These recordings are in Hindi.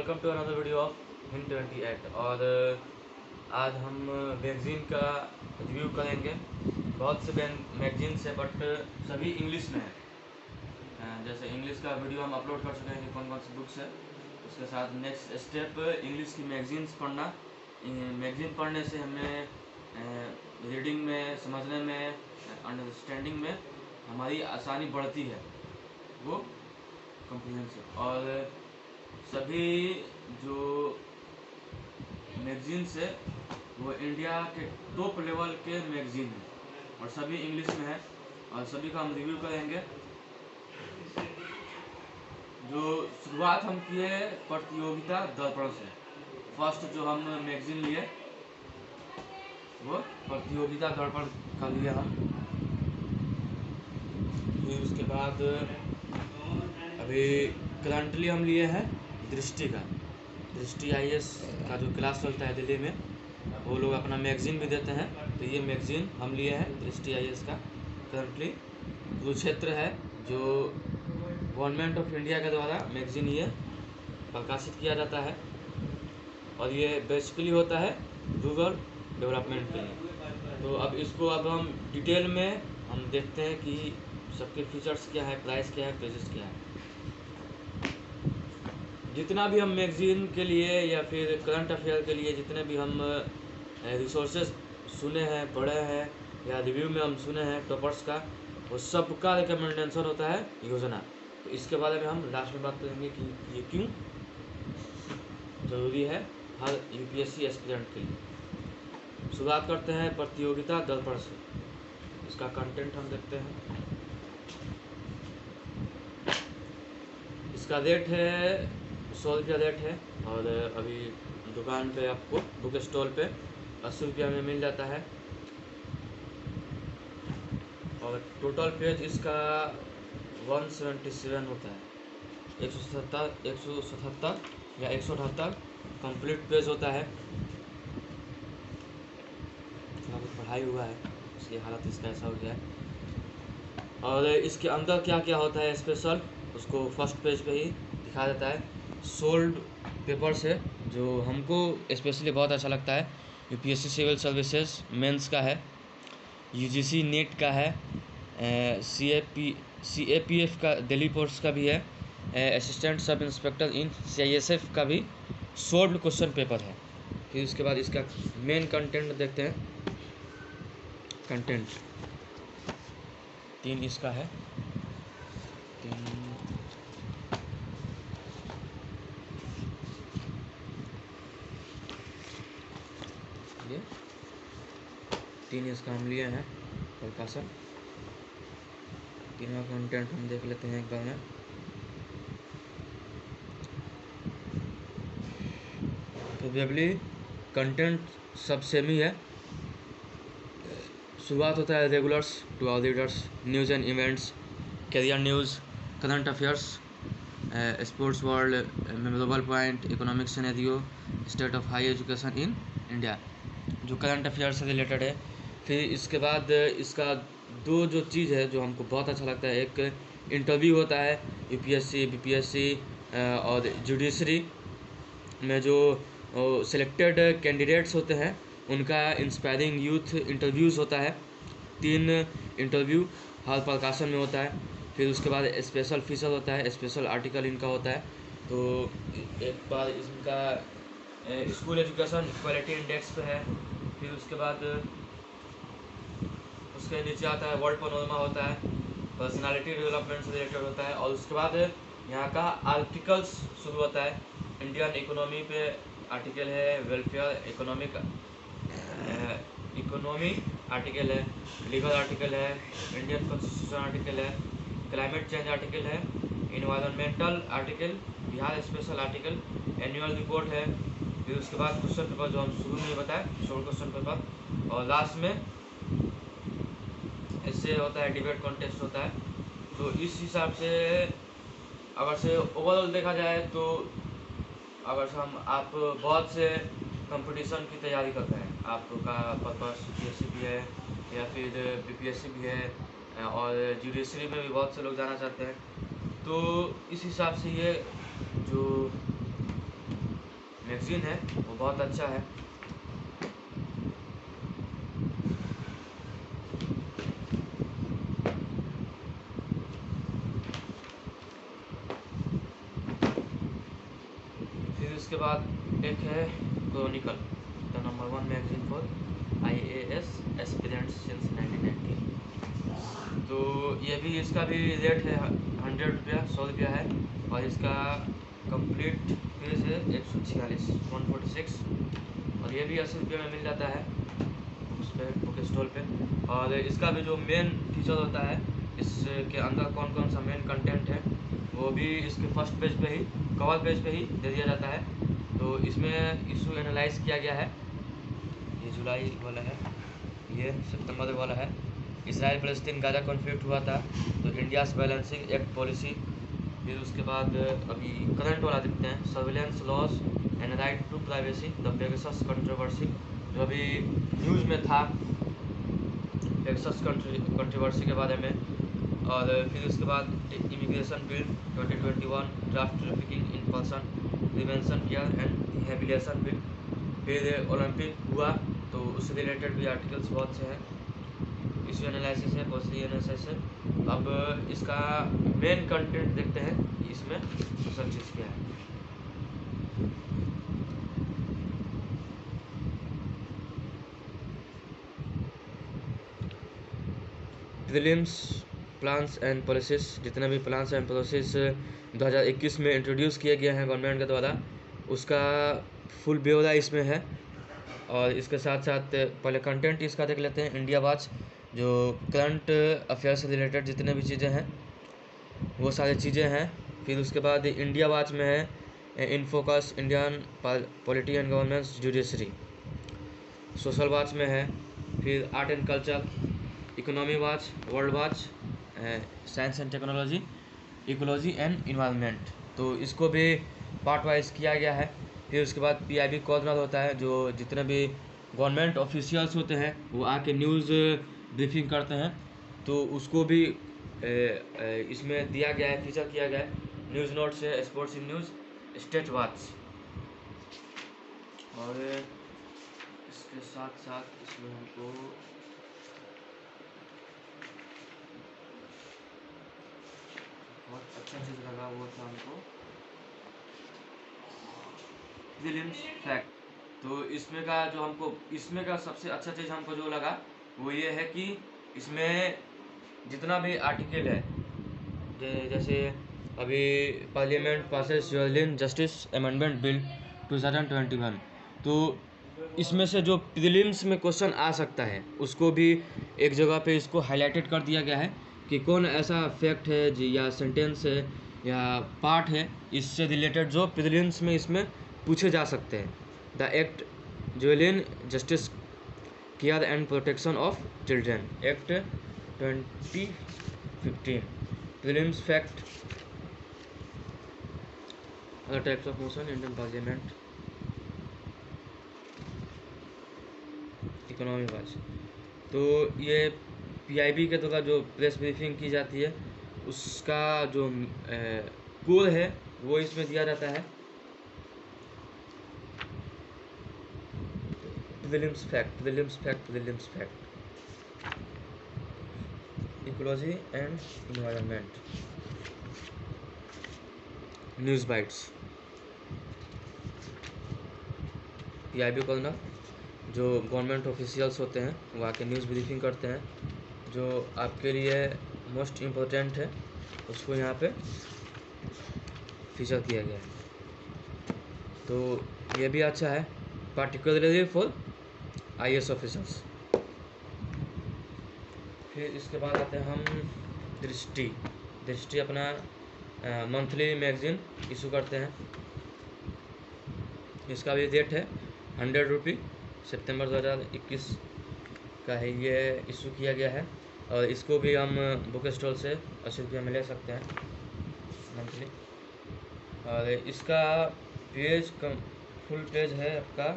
Welcome to another video of hint 28। और आज हम मैगज़ीन का रिव्यू करेंगे। बहुत से मैगज़ीन्स है बट सभी इंग्लिश में है। जैसे इंग्लिश का वीडियो हम अपलोड कर चुके हैं कि कौन कौन सी बुक्स है। उसके साथ नेक्स्ट स्टेप इंग्लिश की मैगज़ीन्स पढ़ना। मैगज़ीन पढ़ने से हमें रीडिंग में, समझने में, अंडरस्टैंडिंग में हमारी आसानी बढ़ती है, वो कॉम्प्रिहेंशन। और सभी जो मैगज़ीन्स है वो इंडिया के टॉप लेवल के मैगज़ीन हैं और सभी इंग्लिश में है और सभी का हम रिव्यू करेंगे। जो शुरुआत हम किए प्रतियोगिता दर्पण से। फर्स्ट जो हम मैगज़ीन लिए वो प्रतियोगिता दर्पण का लिए हम। फिर उसके बाद अभी करंटली हम लिए हैं दृष्टि का। दृष्टि IAS का जो क्लास चलता है दिल्ली में, वो लोग अपना मैगज़ीन भी देते हैं। तो ये मैगज़ीन हम लिए हैं दृष्टि IAS का। करंटली कुरुक्षेत्र है जो गवर्नमेंट ऑफ इंडिया के द्वारा मैगज़ीन ये प्रकाशित किया जाता है और ये बेसिकली होता है रूरल डेवलपमेंट के लिए। तो अब इसको हम डिटेल में हम देखते हैं कि सबके फीचर्स क्या है, प्राइस क्या है, पेजेस क्या है। जितना भी हम मैगज़ीन के लिए या फिर करंट अफेयर के लिए जितने भी हम रिसोर्सेज सुने हैं, पढ़े हैं या रिव्यू में हम सुने हैं टॉपर्स का, वो सबका रिकमेंडेशन होता है योजना। तो इसके बारे में हम लास्ट में बात करेंगे कि ये क्यों ज़रूरी है हर UPSC एस्पिरेंट के लिए। शुरुआत करते हैं प्रतियोगिता दर्पण से। इसका कंटेंट हम देखते हैं। इसका रेट है 100 रुपया रेट है और अभी दुकान पे आपको बुक स्टॉल पे 80 रुपया में मिल जाता है। और टोटल पेज इसका 177 होता है। 177 या 178 कंप्लीट पेज होता है। थोड़ा बहुत पढ़ाई हुआ है इसलिए हालत इसका ऐसा हो गया है। और इसके अंदर क्या क्या होता है स्पेशल, उसको फर्स्ट पेज पे ही दिखा देता है। सोल्ड पेपर्स है जो हमको स्पेशली बहुत अच्छा लगता है। UPSC सिविल सर्विसेज मेंस का है, UGC नेट का है, CAPF का दिल्ली पोस्ट का भी है, असिस्टेंट सब इंस्पेक्टर इन CISF का भी सोल्ड क्वेश्चन पेपर है। फिर उसके बाद इसका मेन कंटेंट देखते हैं। कंटेंट 3 इसका है। 3 इसका हम लिए हैं प्रकाशन। तीनों कंटेंट हम देख लेते हैं एक बार में। प्रोबेबली कंटेंट सब सेम ही है। शुरुआत होता है regulars to our readers, news and events, career news, current affairs, sports world, memorable point, economic scenario, state of high education in India, जो करंट अफेयर से रिलेटेड है। फिर इसके बाद इसका दो जो चीज़ है जो हमको बहुत अच्छा लगता है, एक इंटरव्यू होता है UPSC, BPSC और जुडिशरी में जो सिलेक्टेड कैंडिडेट्स होते हैं उनका इंस्पायरिंग यूथ इंटरव्यूज़ होता है। 3 इंटरव्यू हर प्रकाशन में होता है। फिर उसके बाद स्पेशल फीचर होता है, स्पेशल आर्टिकल इनका होता है। तो एक बार इनका स्कूल एजुकेशन क्वालिटी इंडेक्स पे है। फिर उसके बाद उसके नीचे आता है वर्ल्ड पैनोरमा होता है, पर्सनालिटी डेवलपमेंट से रिलेटेड होता है। और उसके बाद यहाँ का आर्टिकल्स शुरू होता है। इंडियन इकोनॉमी पे आर्टिकल है, वेलफेयर इकोनॉमी आर्टिकल है, लीगल आर्टिकल है, इंडियन कॉन्स्टिट्यूशन आर्टिकल है, क्लाइमेट चेंज आर्टिकल है, environmental article, Bihar special article, annual report है। फिर उसके बाद क्वेश्चन पेपर जो हम शुरू में बताए, शॉर्ट क्वेश्चन पेपर, और लास्ट में इससे होता है डिबेट कॉन्टेस्ट होता है। तो इस हिसाब से अगर से ओवरऑल देखा जाए तो अगर आप बहुत से कंपटीशन की तैयारी करते हैं, आपका पर्पस UPSC भी है या फिर BPSC भी है और जुडिशरी में भी बहुत से लोग जाना चाहते हैं, तो इस हिसाब से ये जो मैगज़ीन है वो बहुत अच्छा है। फिर उसके बाद एक है Chronicle, the number 1 magazine for IAS aspirants since 1990। तो ये भी, इसका भी रेट है 100 रुपया, 100 रुपया है, और इसका कंप्लीट पेज है 146 146, और ये भी 80 रुपये में मिल जाता है उस पर, बुक स्टॉल पे। और इसका भी जो मेन फीचर होता है, इसके अंदर कौन कौन सा मेन कंटेंट है वो भी इसके फर्स्ट पेज पे ही, कवर पेज पे ही दे दिया जाता है। तो इसमें इशू एनालाइज किया गया है, ये जुलाई वाला है, ये सितंबर वाला है। इसराइल फ़लस्तीन गाजा कॉन्फ्लिक्ट हुआ था, तो इंडियाज़ बैलेंसिंग एक्ट पॉलिसी। फिर उसके बाद अभी करंट वाला देखते हैं, surveillance laws and right to privacy, the Pegasus controversy, जो अभी न्यूज़ में था पेगासस कंट्रोवर्सी के बारे में। और फिर उसके बाद immigration bill 2021, draft trafficking in person prevention care and rehabilitation bill. फिर ओलंपिक हुआ तो उससे रिलेटेड भी आर्टिकल्स बहुत से हैं। इशू एनालिसिस है, पॉलिसी एनालिसिस है। अब इसका मेन कंटेंट देखते हैं कि इसमें असल चीज़ क्या है। प्रीलिम्स प्लान्स एंड पॉलिसीज, जितने भी प्लान्स एंड पॉलिसीज 2021 में इंट्रोड्यूस किए गए हैं गवर्नमेंट के द्वारा, उसका फुल ब्यौरा इसमें है। और इसके साथ साथ पहले कंटेंट इसका देख लेते हैं। इंडिया वॉच, जो करंट अफेयर से रिलेटेड जितने भी चीज़ें हैं वो सारी चीज़ें हैं। फिर उसके बाद इंडिया वॉच में है in focus, Indian polity and governance, judiciary. Social watch में है फिर art and culture, economy watch, world watch, science and technology, ecology and environment. तो इसको भी पार्ट वाइज किया गया है। फिर उसके बाद PIB कॉर्नर होता है, जो जितने भी गवर्नमेंट ऑफिशियल्स होते हैं वो आके न्यूज़ ब्रीफिंग करते हैं, तो उसको भी इसमें दिया गया है, फीचर किया गया है। न्यूज़ नोट्स है, sports in news, state watch. और इसके साथ साथ इसमें हमको बहुत अच्छा चीज़ लगा, वो था हमको प्रीलिम्स फैक्ट। तो इसमें का जो हमको, इसमें का सबसे अच्छा चीज़ हमको जो लगा वो ये है कि इसमें जितना भी आर्टिकल है, जैसे अभी पार्लियामेंट पासेस ज्वेलिन जस्टिस अमेंडमेंट बिल 2021, तो इसमें से जो प्रीलिम्स में क्वेश्चन आ सकता है उसको भी एक जगह पे इसको हाईलाइटेड कर दिया गया है कि कौन ऐसा फैक्ट है जी या सेंटेंस है या पार्ट है इससे रिलेटेड जो प्रीलिम्स में इसमें पूछे जा सकते हैं। द एक्ट ज्वेलिन justice care and protection of children act 2015, prelims fact, other types of motion, Indian parliament, economy watch. तो ये PIB के द्वारा जो प्रेस ब्रीफिंग की जाती है उसका जो कोड है वो इसमें दिया जाता है। Prelims fact, prelims fact, prelims fact, ecology and environment, news bytes. PIB corner, जो गवर्नमेंट ऑफिशियल्स होते हैं वो आके न्यूज़ ब्रीफिंग करते हैं, जो आपके लिए मोस्ट इम्पोर्टेंट है उसको यहाँ पे फीचर किया गया है। तो ये भी अच्छा है, पार्टिकुलरली फॉर IAS ऑफिसर्स। फिर इसके बाद आते हैं हम दृष्टि। दृष्टि अपना मंथली मैगजीन इशू करते हैं। इसका भी रेट है 100 रुपये, सितंबर 2021 का है ये इशू किया गया है। और इसको भी हम बुक स्टॉल से 80 रुपये में ले सकते हैं मंथली। और इसका पेज फुल पेज है आपका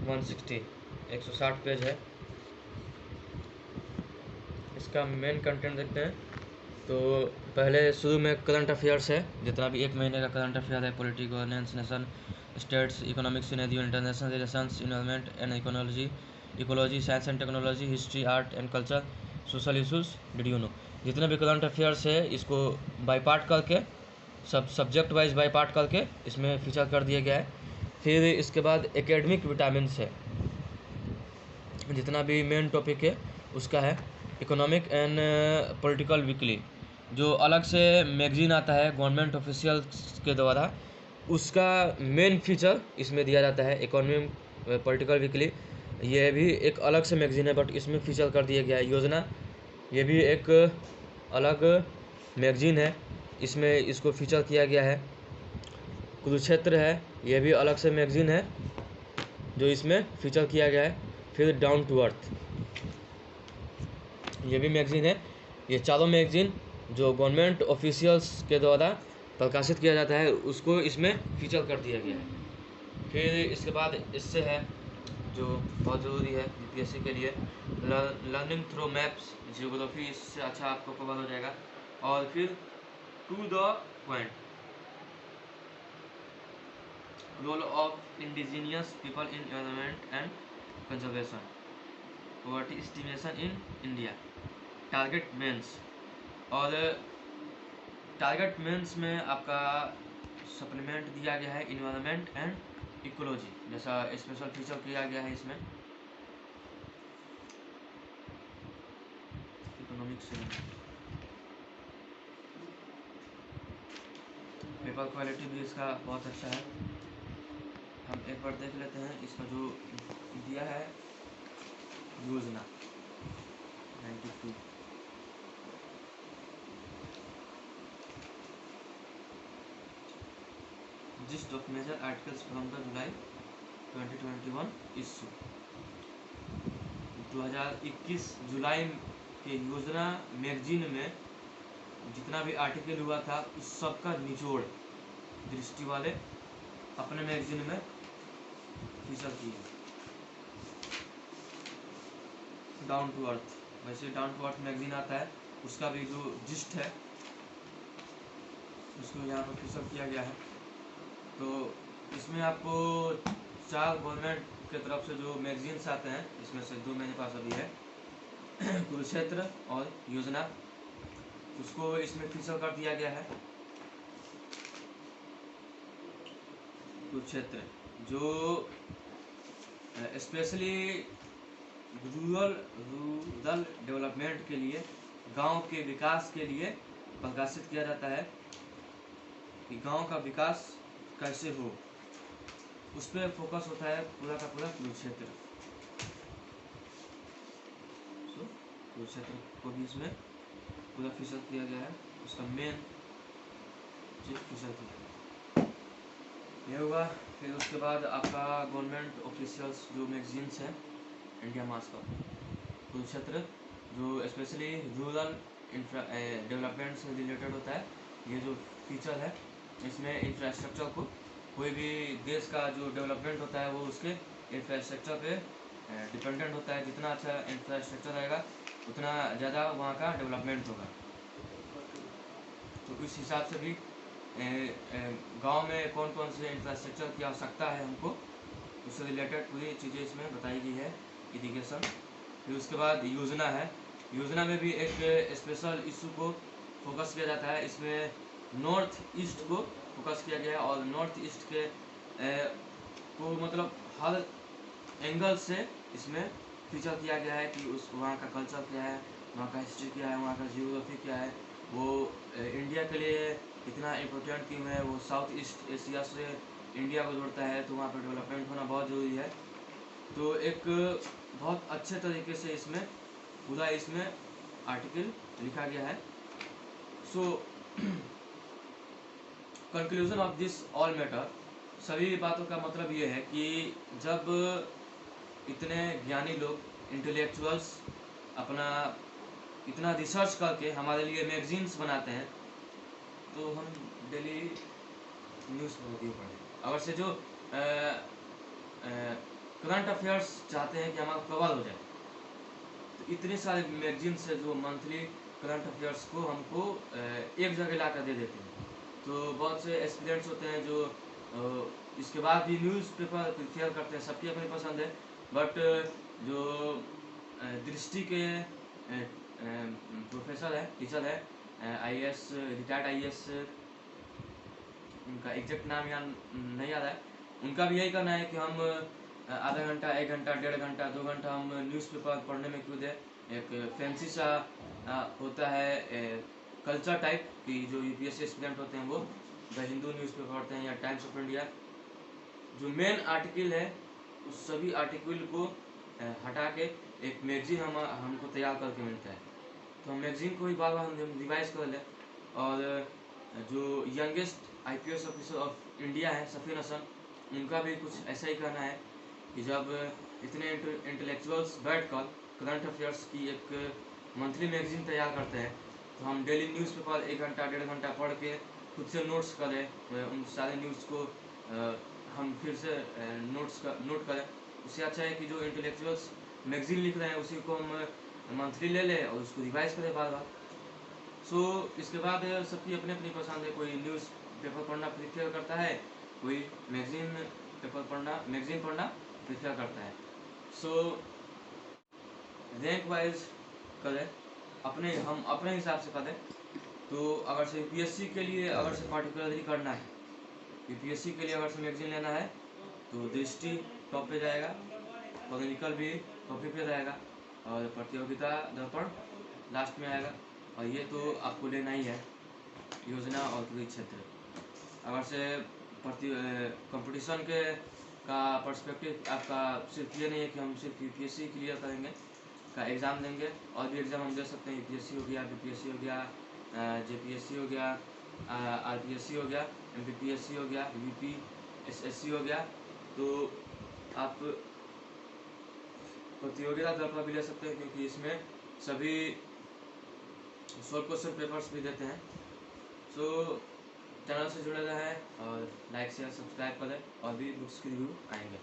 160 पेज है। इसका मेन कंटेंट देखते हैं। तो पहले शुरू में करंट अफेयर्स है, जितना भी एक महीने का करंट अफेयर है, political, governance, nation, states, economic scenario, international relations, environment and ecology, science and technology, history, art and culture, social issues, did you know. जितने भी करंट अफेयर्स है इसको बाई पार्ट करके, सब्जेक्ट वाइज बाई पार्ट करके इसमें फीचर कर दिया गया है। फिर इसके बाद एकेडमिक विटामिन्स है, जितना भी मेन टॉपिक है उसका है। इकोनॉमिक एंड पॉलिटिकल वीकली, जो अलग से मैगजीन आता है गवर्नमेंट ऑफिशियल्स के द्वारा, उसका मेन फीचर इसमें दिया जाता है। इकोनॉमिक पॉलिटिकल वीकली ये भी एक अलग से मैगजीन है, बट इसमें फीचर कर दिया गया है। योजना, ये भी एक अलग मैगजीन है, इसमें इसको फीचर किया गया है। कुरुक्षेत्र है, ये भी अलग से मैगजीन है जो इसमें फीचर किया गया है। फिर डाउन टू अर्थ, ये भी मैगजीन है। ये चारों मैगजीन जो गवर्नमेंट ऑफिशियल्स के द्वारा प्रकाशित किया जाता है उसको इसमें फीचर कर दिया गया है। फिर इसके बाद इससे है जो बहुत ज़रूरी है यूपीएससी के लिए, लर्निंग थ्रू मैप्स, जियोग्राफी, इससे अच्छा आपको कवर हो जाएगा। और फिर to the point, role of indigenous people in environment and conservation, poverty estimation in India, target mains. और टारगेट मेंस में आपका सप्लीमेंट दिया गया है इन्वायरमेंट एंड इकोलॉजी, जैसा स्पेशल फीचर किया गया है इसमें। इकोनॉमिक्स पेपर क्वालिटी भी इसका बहुत अच्छा है। हम एक बार देख लेते हैं इसका जो दिया है Yojana 92। Gist of major articles from the July 2021 issue, 2021 जुलाई के योजना मैगजीन में जितना भी आर्टिकल हुआ था उस सब का निचोड़ दृष्टि वाले अपने मैगजीन में फीचर किए। डाउन टू अर्थ, वैसे डाउन टू अर्थ मैगजीन आता है उसका भी जो जिस्ट है उसको यहाँ पर फीचर किया गया है। तो इसमें आपको 4 गवर्नमेंट के तरफ से जो मैगजीन्स आते हैं, इसमें से 2 मेरे पास अभी है, कुरुक्षेत्र और योजना, उसको इसमें फीचर कर दिया गया है। कुरुक्षेत्र जो स्पेशली रूरल डेवलपमेंट के लिए, गांव के विकास के लिए प्रकाशित किया जाता है कि गांव का विकास कैसे हो, उस पर फोकस होता है पूरा का पूरा कुरुक्षेत्र। कुरुक्षेत्र को भी इसमें पूरा फीचर किया गया है, उसका मेन चीज फीचर किया ये होगा। फिर उसके बाद आपका गवर्नमेंट ऑफिशियल्स जो मैगजीन्स हैं इंडिया मास का, कुरुक्षेत्र जो स्पेशली रूरल डेवलपमेंट से रिलेटेड होता है। ये जो फीचर है इसमें इंफ्रास्ट्रक्चर को, कोई भी देश का जो डेवलपमेंट होता है वो उसके इंफ्रास्ट्रक्चर पे डिपेंडेंट होता है। जितना अच्छा इंफ्रास्ट्रक्चर रहेगा उतना ज़्यादा वहाँ का डेवलपमेंट होगा। तो इस हिसाब से भी गांव में कौन कौन से इंफ्रास्ट्रक्चर की आवश्यकता है हमको, उससे रिलेटेड पूरी चीज़ें इसमें बताई गई है, इरिगेशन। फिर उसके बाद योजना है, योजना में भी एक स्पेशल इशू को फोकस किया जाता है। इसमें नॉर्थ ईस्ट को फोकस किया गया है और नॉर्थ ईस्ट के को मतलब हर एंगल से इसमें फीचर किया गया है कि उस वहाँ का कल्चर क्या है, वहाँ का हिस्ट्री क्या है, वहाँ का जियोग्राफी क्या है, वो इंडिया के लिए इतना इम्पोर्टेंट क्यों है, वो साउथ ईस्ट एशिया से इंडिया को जोड़ता है, तो वहाँ पर डेवलपमेंट होना बहुत ज़रूरी है। तो एक बहुत अच्छे तरीके से इसमें पूरा इसमें आर्टिकल लिखा गया है। So conclusion of this all matter, सभी बातों का मतलब ये है कि जब इतने ज्ञानी लोग इंटेलेक्चुअल्स अपना इतना रिसर्च करके हमारे लिए मैगजीन्स बनाते हैं, तो हम डेली न्यूज़ पढ़ें। अगर से जो करंट अफेयर्स चाहते हैं कि हमारा कवर हो जाए, तो इतने सारे मैगजीन्स है जो मंथली करंट अफेयर्स को हमको एक जगह ला कर दे देते हैं। तो बहुत से एस्पिरेंट्स होते हैं जो इसके बाद भी न्यूज़पेपर प्रेफर करते हैं, सबकी अपनी पसंद है। बट जो दृष्टि के प्रोफेसर है, टीचर है, आईएएस, रिटायर्ड आईएएस, उनका एग्जैक्ट नाम याद नहीं आ रहा है, उनका भी यही कहना है कि हम आधा घंटा, 1 घंटा, 1.5 घंटा, 2 घंटा हम न्यूज़पेपर पढ़ने में क्यों दें। एक फैंसी सा होता है कल्चर टाइप कि जो यूपीएससी स्टूडेंट होते हैं वो द हिंदू न्यूज़पेपर पढ़ते हैं या टाइम्स ऑफ इंडिया। जो मेन आर्टिकल है उस सभी आर्टिकल को हटा के एक मैगजीन हमको तैयार करके मिलता है, तो हम मैगजीन को ही बार बार हम रिवाइज कर लें। और जो youngest IPS officer of India है सफीन हसन, उनका भी कुछ ऐसा ही कहना है कि जब इतने इंटेलेक्चुअल्स बैठकर करंट अफेयर्स की एक मंथली मैगजीन तैयार करते हैं, तो हम डेली न्यूज़पेपर 1 घंटा, 1.5 घंटा पढ़ के खुद से नोट्स करें, उन सारे न्यूज़ को हम फिर से नोट करें। उससे अच्छा है कि जो इंटेलेक्चुअल्स मैगजीन लिख रहे हैं उसी को हम मंथली ले लें और उसको रिवाइज करें बार बार। सो इसके बाद सबकी अपनी अपनी पसंद है, कोई न्यूज़ पेपर पढ़ना प्रेफर करता है, कोई मैगजीन पढ़ना प्रेफर करता है। सो रैंक वाइज करें, हम अपने हिसाब से करें। तो अगर से यूपीएससी के लिए अगर से पार्टिकुलरली करना है, यूपीएससी के लिए अगर से मैगजीन लेना है तो दृष्टि टॉप पे जाएगा, पॉलिटिकल भी टॉप पे रहेगा और प्रतियोगिता दर्पण लास्ट में आएगा। और ये तो आपको लेना ही है, योजना और कृषि क्षेत्र। अगर से कंपटीशन के का पर्सपेक्टिव आपका सिर्फ ये नहीं है कि हम सिर्फ यूपीएससी क्लियर करेंगे का एग्ज़ाम देंगे, और भी एग्ज़ाम हम दे सकते हैं। यूपीएससी हो गया, बीपीएससी हो गया, जेपीएससी हो गया, आरपीएससी हो गया, एमपीपीएससी हो गया, यूपीएससी हो गया। तो आप प्रतियोगिता दर्पण भी ले सकते हैं क्योंकि इसमें सभी शॉर्ट क्वेश्चन पेपर्स भी देते हैं। सो चैनल से जुड़े रहें और लाइक शेयर सब्सक्राइब करें, और भी बुक्स के रिव्यू आएंगे।